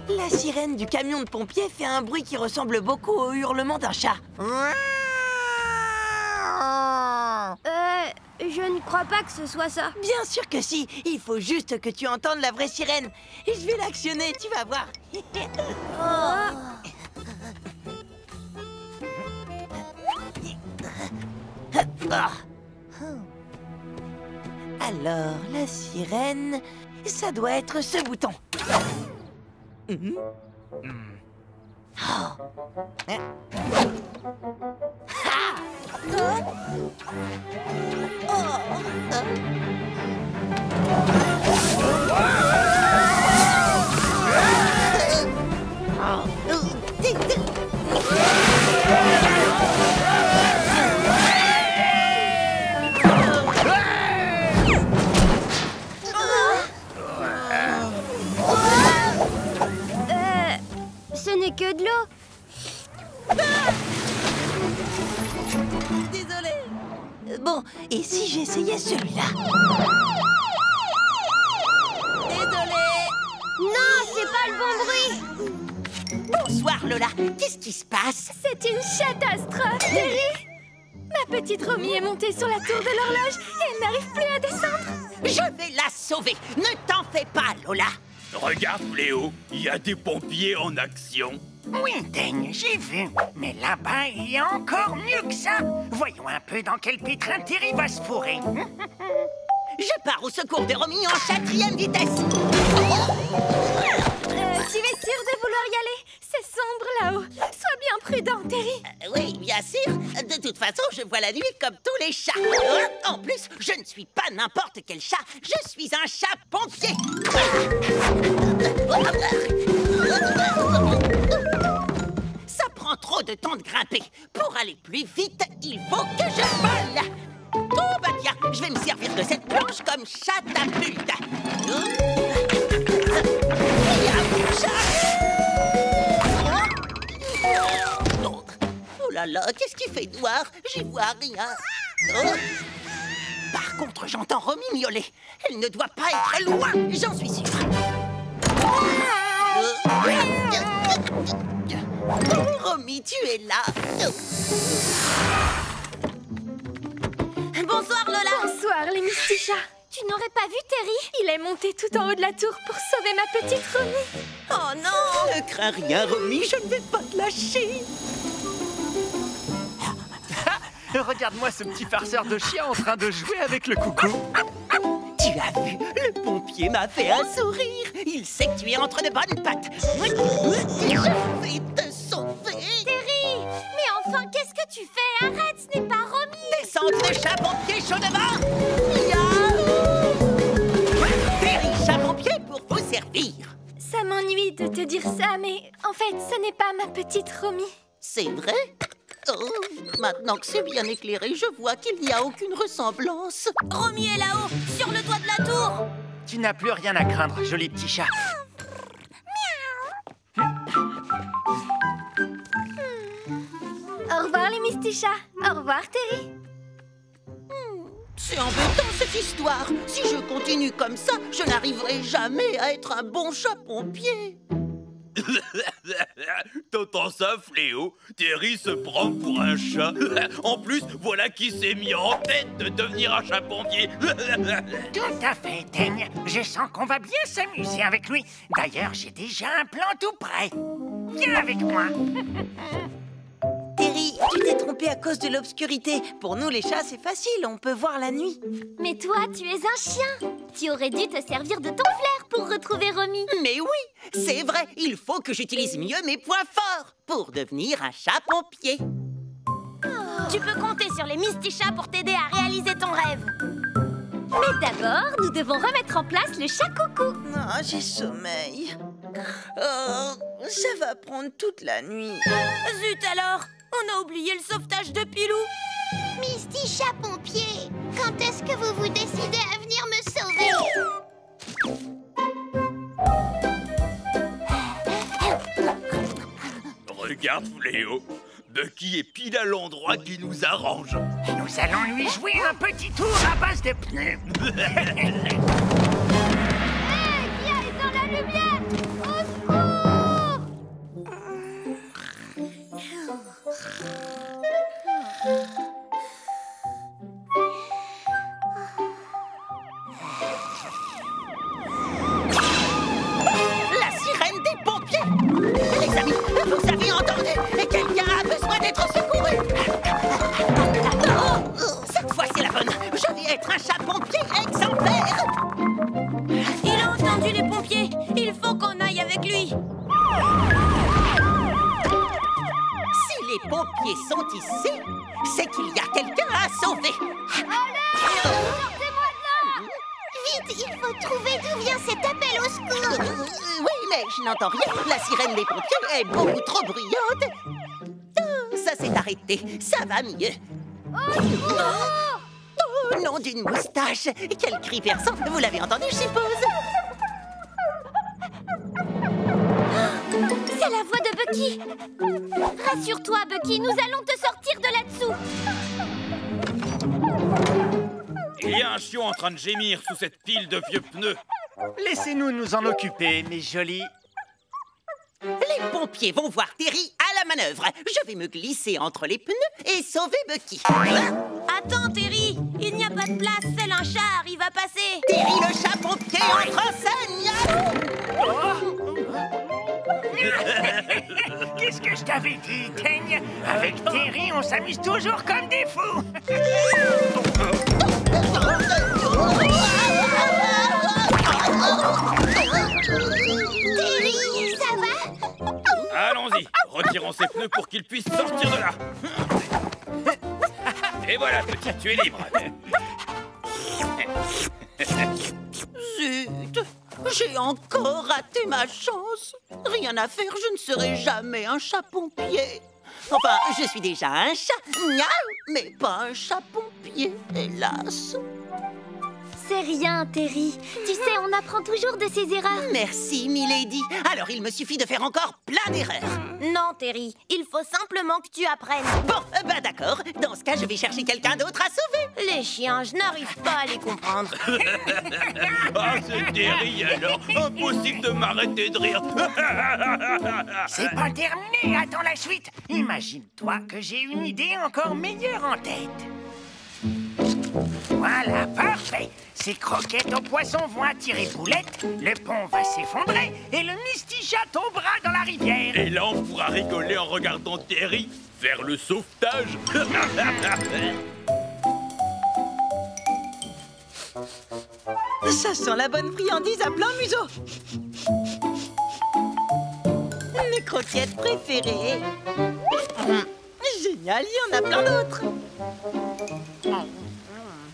La sirène du camion de pompiers fait un bruit qui ressemble beaucoup au hurlement d'un chat. Je ne crois pas que ce soit ça. Bien sûr que si. Il faut juste que tu entendes la vraie sirène. Et je vais l'actionner, tu vas voir. Alors, la sirène, ça doit être ce bouton. Ce n'est que de l'eau. Désolé. Bon, et si j'essayais celui-là? Désolé. Non, c'est pas le bon bruit. Bonsoir, Lola. Qu'est-ce qui se passe? C'est une catastrophe, Terry. Ma petite Romy est montée sur la tour de l'horloge et elle n'arrive plus à descendre. Je vais la sauver. Ne t'en fais pas, Lola. Regarde, Léo, il y a des pompiers en action. Oui, Daigne, j'ai vu. Mais là-bas, il y a encore mieux que ça. Voyons un peu dans quel pétrin Terry va se fourrer. Je pars au secours de Romy en 4e vitesse. Tu es sûre de vouloir y aller? C'est sombre là-haut. Sois bien prudent, Terry. Oui, bien sûr. De toute façon, je vois la nuit comme tous les chats. En plus, je ne suis pas n'importe quel chat. Je suis un chat pompier. Ça prend trop de temps de grimper. Pour aller plus vite, il faut que je vole. Oh, bah tiens, je vais me servir de cette planche comme catapulte. Oh là là, qu'est-ce qui fait noir? J'y vois rien. Oh. Par contre, j'entends Romy miauler. Elle ne doit pas être loin, j'en suis sûre. Romy, tu es là. Bonsoir, Lola. Bonsoir, les Mystichats. Tu n'aurais pas vu Terry? Il est monté tout en haut de la tour pour sauver ma petite Romy. Oh non! Ne crains rien, Romy, je ne vais pas te lâcher. Regarde-moi ce petit farceur de chien en train de jouer avec le coucou. Tu as vu, le pompier m'a fait un sourire. Il sait que tu es entre de bonnes pattes. Je vais te sauver. Terry! Mais enfin, qu'est-ce que tu fais? Arrête, ce n'est pas Romy! Descente de chat pompier chaud devant. Terry, chat pompier pour vous servir. Ça m'ennuie de te dire ça, mais en fait, ce n'est pas ma petite Romy. C'est vrai? Oh, maintenant que c'est bien éclairé, je vois qu'il n'y a aucune ressemblance. Romy est là-haut, sur le toit de la tour! Tu n'as plus rien à craindre, joli petit chat. Au revoir, les Mystichats. Au revoir, Terry. C'est embêtant cette histoire. Si je continue comme ça, je n'arriverai jamais à être un bon chat pompier. T'entends ça, Fléau? Terry se prend pour un chat. En plus, voilà qui s'est mis en tête de devenir un chat pompier. Tout à fait, Daigne. Je sens qu'on va bien s'amuser avec lui. D'ailleurs, j'ai déjà un plan tout prêt. Viens avec moi. Terry, tu t'es trompé à cause de l'obscurité. Pour nous, les chats, c'est facile, on peut voir la nuit. Mais toi, tu es un chien! Tu aurais dû te servir de ton flair pour retrouver Romy. Mais oui, c'est vrai, il faut que j'utilise mieux mes points forts pour devenir un chat pompier. Tu peux compter sur les Mystichats pour t'aider à réaliser ton rêve. Mais d'abord, nous devons remettre en place le chat coucou. Ah, j'ai sommeil. Oh, ça va prendre toute la nuit. Zut alors! On a oublié le sauvetage de Pilou. Mystichat pompier, quand est-ce que vous vous décidez à venir me sauver? Regarde, Fléau. Bucky est pile à l'endroit qui nous arrange. Nous allons lui jouer un petit tour à base de pneus. Hey, qui est dans la lumière? Au secours! les pompiers sont ici, c'est qu'il y a quelqu'un à sauver. Sortez-moi de là! Vite, il faut trouver d'où vient cet appel au secours. Oui, mais je n'entends rien. La sirène des pompiers est beaucoup trop bruyante. Oh, ça s'est arrêté. Ça va mieux. Oh, nom d'une moustache. Quel cri perçant. Vous l'avez entendu, je suppose. C'est la voix de Bucky. Rassure-toi, Bucky, nous allons te sortir de là-dessous. Il y a un chiot en train de gémir sous cette pile de vieux pneus. Laissez-nous nous en occuper, mes jolis. Les pompiers vont voir Terry à la manœuvre. Je vais me glisser entre les pneus et sauver Bucky. Attends, Terry, il n'y a pas de place, c'est un char, il va passer. Terry le chat pompier entre en scène. Qu'est-ce que je t'avais dit, Teigne? Avec Terry, on s'amuse toujours comme des fous. Terry, ça va? Allons-y, retirons ces pneus pour qu'ils puissent sortir de là. Et voilà, petit, tu es libre. Zut! J'ai encore raté ma chance. Rien à faire, je ne serai jamais un chat pompier. Enfin, je suis déjà un chat, miaou, mais pas un chat pompier, hélas. C'est rien, Terry. Tu sais, on apprend toujours de ses erreurs. Merci, milady. Alors, il me suffit de faire encore plein d'erreurs. Non, Terry, il faut simplement que tu apprennes. Bon, bah d'accord. Dans ce cas, je vais chercher quelqu'un d'autre à sauver. Les chiens, je n'arrive pas à les comprendre. Ah, c'est Terry alors. Impossible de m'arrêter de rire. C'est pas terminé, attends la suite. Imagine-toi que j'ai une idée encore meilleure en tête. Voilà, parfait. Ces croquettes aux poissons vont attirer Boulette, le pont va s'effondrer et le Misty-Chat tombera dans la rivière. Et là, on pourra rigoler en regardant Terry faire le sauvetage. Ça sent la bonne friandise à plein museau. Mes croquettes préférées. Génial, il y en a plein d'autres.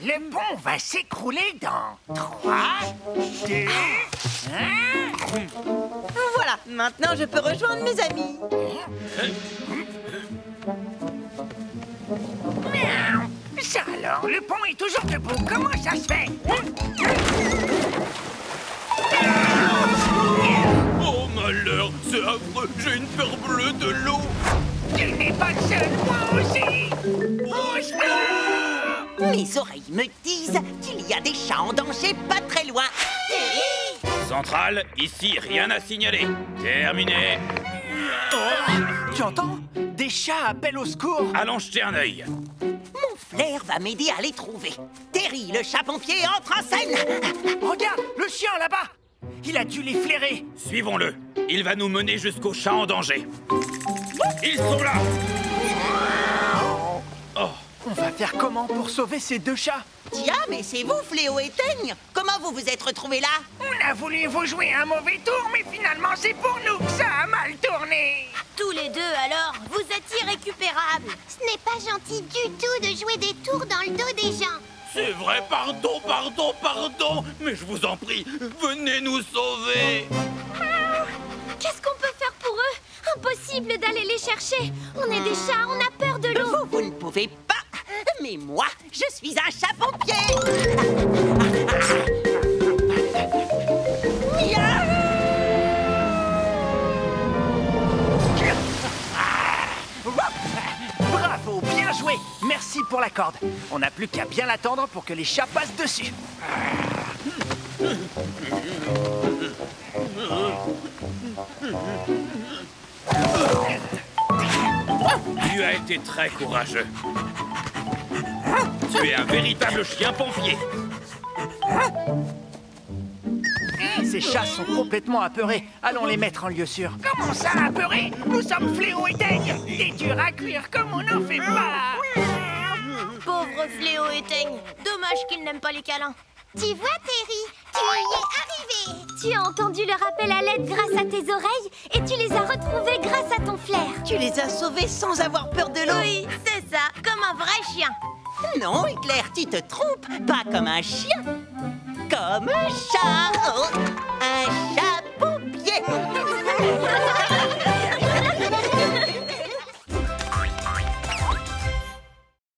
Le pont va s'écrouler dans 3, 2, 1... Voilà, maintenant je peux rejoindre mes amis. Miaou. Ça alors, le pont est toujours debout, comment ça se fait? Oh malheur, c'est affreux, j'ai une peur bleue de l'eau. Tu n'es pas seul, moi aussi. Mes oreilles me disent qu'il y a des chats en danger pas très loin. Centrale, ici, rien à signaler. Terminé. Tu entends? Des chats appellent au secours. Allons jeter un œil. Mon flair va m'aider à les trouver. Terry, le chat pompier, entre en scène. Regarde, le chien là-bas. Il a dû les flairer. Suivons-le. Il va nous mener jusqu'au chat en danger. Ils sont là. Oh. On va faire comment pour sauver ces deux chats? Tiens, mais c'est vous, Fléau et Teigne. Comment vous vous êtes retrouvés là? On a voulu vous jouer un mauvais tour, mais finalement c'est pour nous que ça a mal tourné. Tous les deux, alors, vous êtes irrécupérables. Ce n'est pas gentil du tout de jouer des tours dans le dos des gens. C'est vrai, pardon, mais je vous en prie, venez nous sauver. Qu'est-ce qu'on peut faire pour eux? Impossible d'aller les chercher. On est des chats, on a peur de l'eau. Vous ne pouvez pas. Mais moi, je suis un chat pompier. Bravo, bien joué. Merci pour la corde. On n'a plus qu'à bien l'attendre pour que les chats passent dessus. Tu as été très courageux. Tu es un véritable chien pompier. Ces chats sont complètement apeurés. Allons les mettre en lieu sûr. Comment ça, apeuré? Nous sommes Fléau et Teigne. Des durs à cuire comme on n'en fait pas. Pauvre Fléau et Teigne. Dommage qu'ils n'aiment pas les câlins. Tu vois, Terry, tu y es arrivé. Tu as entendu leur appel à l'aide grâce à tes oreilles et tu les as retrouvés grâce à ton flair. Tu les as sauvés sans avoir peur de l'eau. Oui, c'est ça, comme un vrai chien. Non, Éclair, tu te trompes. Pas comme un chien. Comme un chat. Oh, un chat pompier.